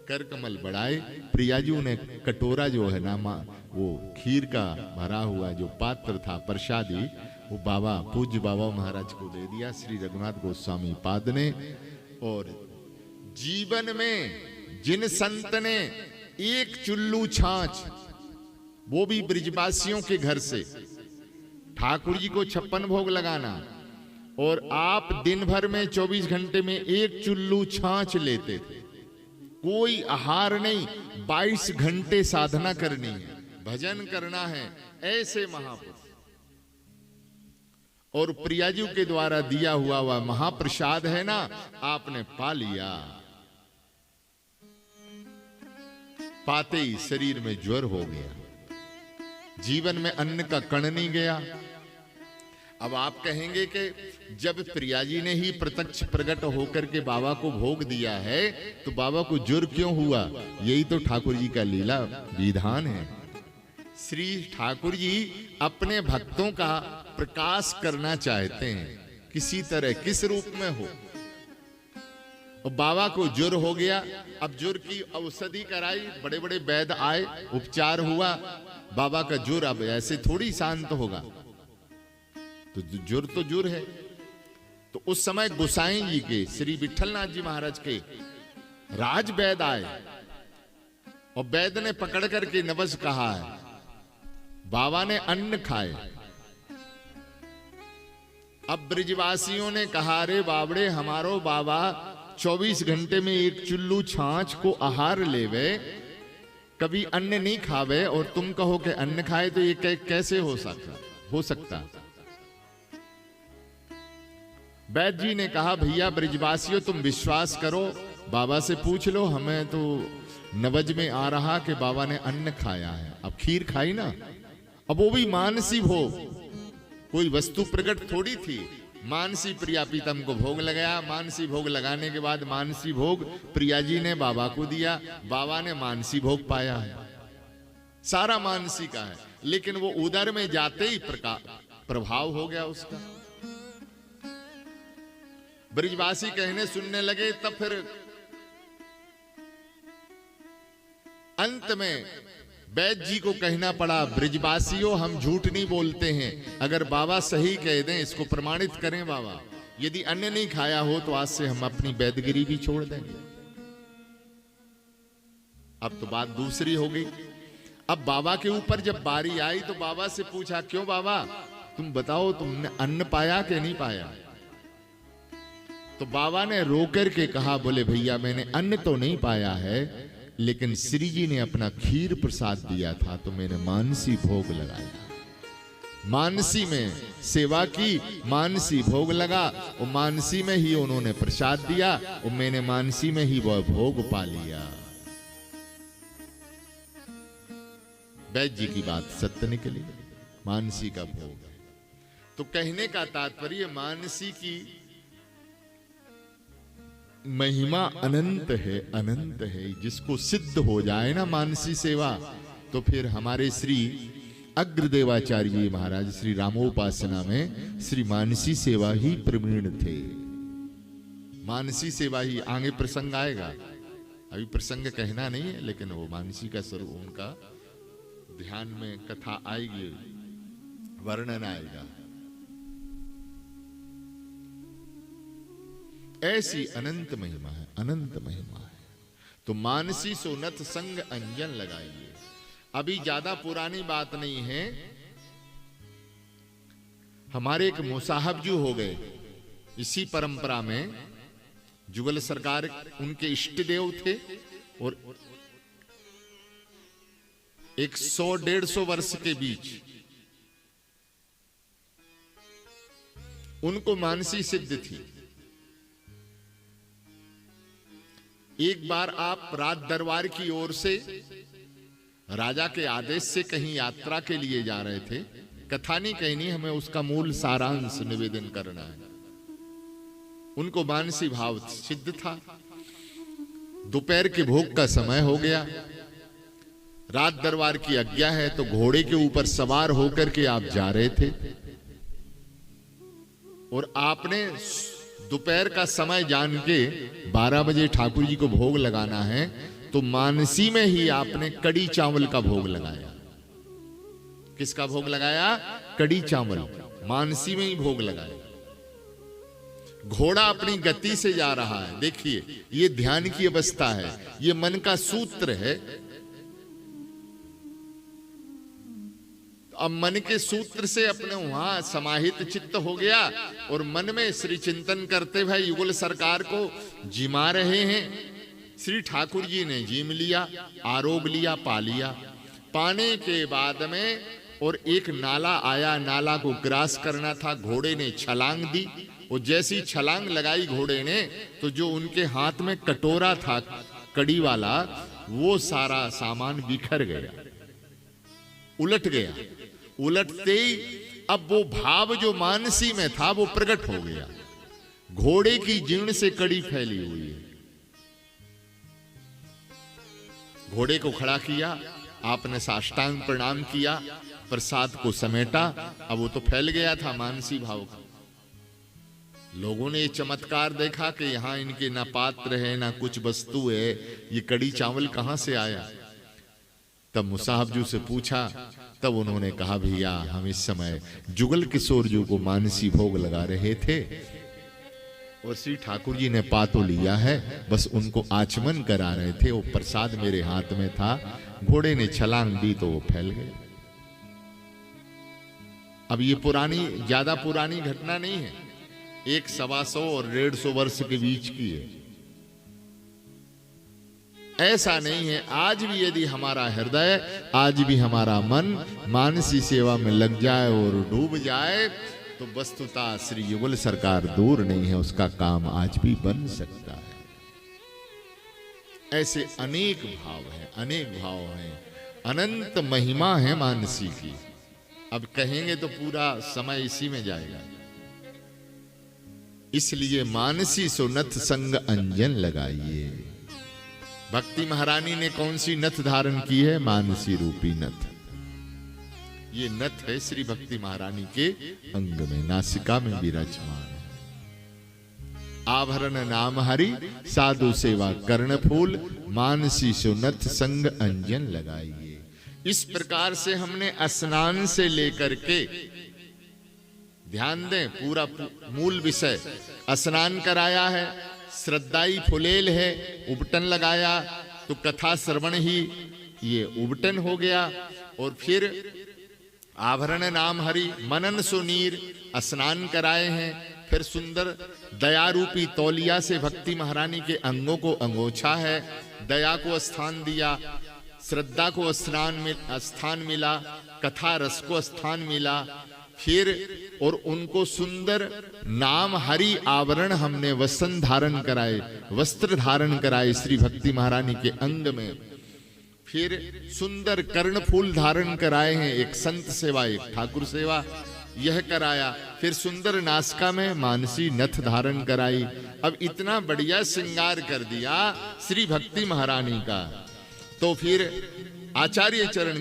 कर कमल बढ़ाए। प्रियाजू ने कटोरा जो है ना वो खीर का भरा हुआ जो पात्र था प्रसादी, वो बाबा पूज्य बाबा महाराज को दे दिया श्री रघुनाथ गोस्वामी पाद ने। और जीवन में जिन संत ने एक चुल्लू छाछ, वो भी ब्रिजवासियों के घर से, ठाकुर जी को 56 भोग लगाना, और आप दिन भर में 24 घंटे में एक चुल्लू छाछ लेते थे, कोई आहार नहीं, 22 घंटे साधना करनी है, भजन करना है, ऐसे महापुरुष। और प्रियाजू के द्वारा दिया हुआ वह महाप्रसाद है ना, आपने पा लिया, पाते ही शरीर में ज्वर हो गया, जीवन में अन्न का कण नहीं गया। अब आप कहेंगे कि जब प्रियाजी ने ही प्रत्यक्ष प्रकट होकर के बाबा को भोग दिया है तो बाबा को ज्वर क्यों हुआ? यही तो ठाकुर जी का लीला विधान है। श्री ठाकुर जी अपने भक्तों का प्रकाश करना चाहते हैं, किसी तरह किस रूप में हो। और बाबा को ज्वर हो गया, अब ज्वर की औषधि कराई, बड़े बड़े वैद्य आए, उपचार हुआ, बाबा का ज्वर अब ऐसे थोड़ी शांत होगा, तो ज्वर तो ज्वर है। तो उस समय गोसाई जी के, श्री विठलनाथ जी महाराज के राज वैद्य आए, और वैद्य ने पकड़ करके नवज कहा है, बाबा ने अन्न खाए। अब ब्रिजवासियों ने कहा, रे बाबड़े, हमारो बाबा 24 घंटे में एक चुल्लू छाछ को आहार लेवे, कभी अन्न नहीं खावे, और तुम कहो कि अन्न खाए, तो ये कैसे हो सकता। वैद्य जी ने कहा, भैया ब्रिजवासियों, तुम विश्वास करो, बाबा से पूछ लो, हमें तो नवज में आ रहा कि बाबा ने अन्न खाया है। अब खीर खाई ना, अब वो भी मानसी भोग, कोई वस्तु प्रकट थोड़ी थी। मानसी प्रिया पीतम को भोग लगाया, मानसी भोग लगाने के बाद मानसी भोग प्रिया जी ने बाबा को दिया, बाबा ने मानसी भोग पाया है, सारा मानसी का है। लेकिन वो उदर में जाते ही प्रभाव हो गया उसका। ब्रिजवासी कहने सुनने लगे, तब फिर अंत में वैद्य जी को कहना पड़ा, ब्रिजवासियों, हम झूठ नहीं बोलते हैं, अगर बाबा सही कह दें, इसको प्रमाणित करें बाबा, यदि अन्न नहीं खाया हो तो आज से हम अपनी वैद्यगिरी भी छोड़ देंगे। अब तो बात दूसरी हो गई। अब बाबा के ऊपर जब बारी आई तो बाबा से पूछा, क्यों बाबा, तुम बताओ, तुमने अन्न पाया कि नहीं पाया? तो बाबा ने रो करके कहा, बोले भैया, मैंने अन्न तो नहीं पाया है, लेकिन श्री जी ने अपना खीर प्रसाद दिया था, तो मैंने मानसी भोग लगाया, मानसी में सेवा की, मानसी भोग लगा, और मानसी में ही उन्होंने प्रसाद दिया, और मैंने मानसी में ही वह भोग पा लिया। वैद्य जी की बात सत्य निकली, मानसी का भोग है। तो कहने का तात्पर्य, मानसी की महिमा अनंत है, अनंत है। जिसको सिद्ध हो जाए ना मानसी सेवा, तो फिर हमारे श्री अग्रदेवाचार्य जी महाराज श्री रामोपासना में श्री मानसी सेवा ही प्रवीण थे। मानसी सेवा ही, आगे प्रसंग आएगा, अभी प्रसंग कहना नहीं है, लेकिन वो मानसी का स्वरूप, उनका ध्यान में कथा आएगी, वर्णन आएगा। ऐसी अनंत महिमा है, अनंत महिमा है। तो मानसी सोनत संग अंजन लगाइए। अभी ज्यादा पुरानी बात नहीं है, हमारे एक मुसाहब जी हो गए, इसी परंपरा में जुगल सरकार उनके इष्ट देव थे, और 100-150 वर्ष के बीच उनको मानसी सिद्ध थी। एक बार आप राज दरबार की ओर से राजा के आदेश से कहीं यात्रा के लिए जा रहे थे, कथा नहीं कहनी, हमें उसका मूल सारांश निवेदन करना है। उनको मानसी भाव सिद्ध था, दोपहर के भोग का समय हो गया, राज दरबार की आज्ञा है, तो घोड़े के ऊपर सवार होकर के आप जा रहे थे, और आपने दोपहर का समय जान के 12 बजे ठाकुर जी को भोग लगाना है, तो मानसी में ही आपने कड़ी चावल का भोग लगाया। किसका भोग लगाया? कड़ी चावल। मानसी में ही भोग लगाया। घोड़ा अपनी गति से जा रहा है, देखिए ये ध्यान की अवस्था है, ये मन का सूत्र है। अब मन के सूत्र से अपने वहां समाहित चित्त हो गया और मन में श्री चिंतन करते हुए युगल सरकार को जिमा रहे हैं। श्री ठाकुर जी ने जिम लिया, आरोग लिया, पा लिया। पाने के बाद में और एक नाला आया, नाला को क्रॉस करना था, घोड़े ने छलांग दी और जैसी छलांग लगाई घोड़े ने तो जो उनके हाथ में कटोरा था कड़ी वाला, वो सारा सामान बिखर गया, उलट गया। उलटते ही अब वो भाव जो मानसी में था वो प्रकट हो गया। घोड़े की जीर्ण से कड़ी फैली हुई है। घोड़े को खड़ा किया, आपने साष्टांग प्रणाम किया, प्रसाद को समेटा। अब वो तो फैल गया था मानसी भाव का। लोगों ने ये चमत्कार देखा कि यहां इनके ना पात्र है ना कुछ वस्तु है, ये कड़ी चावल कहां से आया। तब मुसाहब जी से पूछा, तब उन्होंने कहा भैया हम इस समय जुगल किशोर जी को मानसी भोग लगा रहे थे और श्री ठाकुर जी ने पा तो लिया है, बस उनको आचमन करा रहे थे। वो प्रसाद मेरे हाथ में था, घोड़े ने छलांग दी तो वो फैल गए। अब ये पुरानी, ज्यादा पुरानी घटना नहीं है, 100-125 और 150 वर्ष के बीच की है। ऐसा नहीं है। आज भी यदि हमारा हृदय, आज भी हमारा मन मानसी सेवा में लग जाए और डूब जाए तो वस्तुतः श्री युगल सरकार दूर नहीं है, उसका काम आज भी बन सकता है। ऐसे अनेक भाव हैं, अनेक भाव हैं, अनंत महिमा है मानसी की। अब कहेंगे तो पूरा समय इसी में जाएगा। इसलिए मानसी सो नथ संग अंजन लगाइए। भक्ति महारानी ने कौन सी नथ धारण की है? मानसी रूपी नथ। ये नथ है श्री भक्ति महारानी के अंग में, नासिका में विराजमान है। आभरण नाम हरि, साधु सेवा कर्ण फूल, मानसी सो नथ संग अंजन लगाइए। इस प्रकार से हमने स्नान से लेकर के, ध्यान दें, पूरा मूल विषय स्नान कराया है, श्रद्धाई फुलेल है, उबटन लगाया तो कथा श्रवण ही ये उबटन हो गया। और फिर आभरण नाम हरि, मनन सुनीर, स्नान कराए हैं। फिर सुंदर दया रूपी तौलिया से भक्ति महारानी के अंगों को अंगोछा है, दया को स्थान दिया, श्रद्धा को स्थान मिला, कथा रस को स्थान मिला। फिर और उनको सुंदर नाम हरि आवरण हमने वसन धारण कराए, वस्त्र धारण कराए श्री भक्ति महारानी के अंग में। फिर सुंदर कर्णफूल धारण कराए हैं, एक संत सेवा, एक ठाकुर सेवा, यह कराया। फिर सुंदर नासिका में मानसी नथ धारण कराई। अब इतना बढ़िया श्रृंगार कर दिया श्री भक्ति महारानी का। तो फिर आचार्य चरण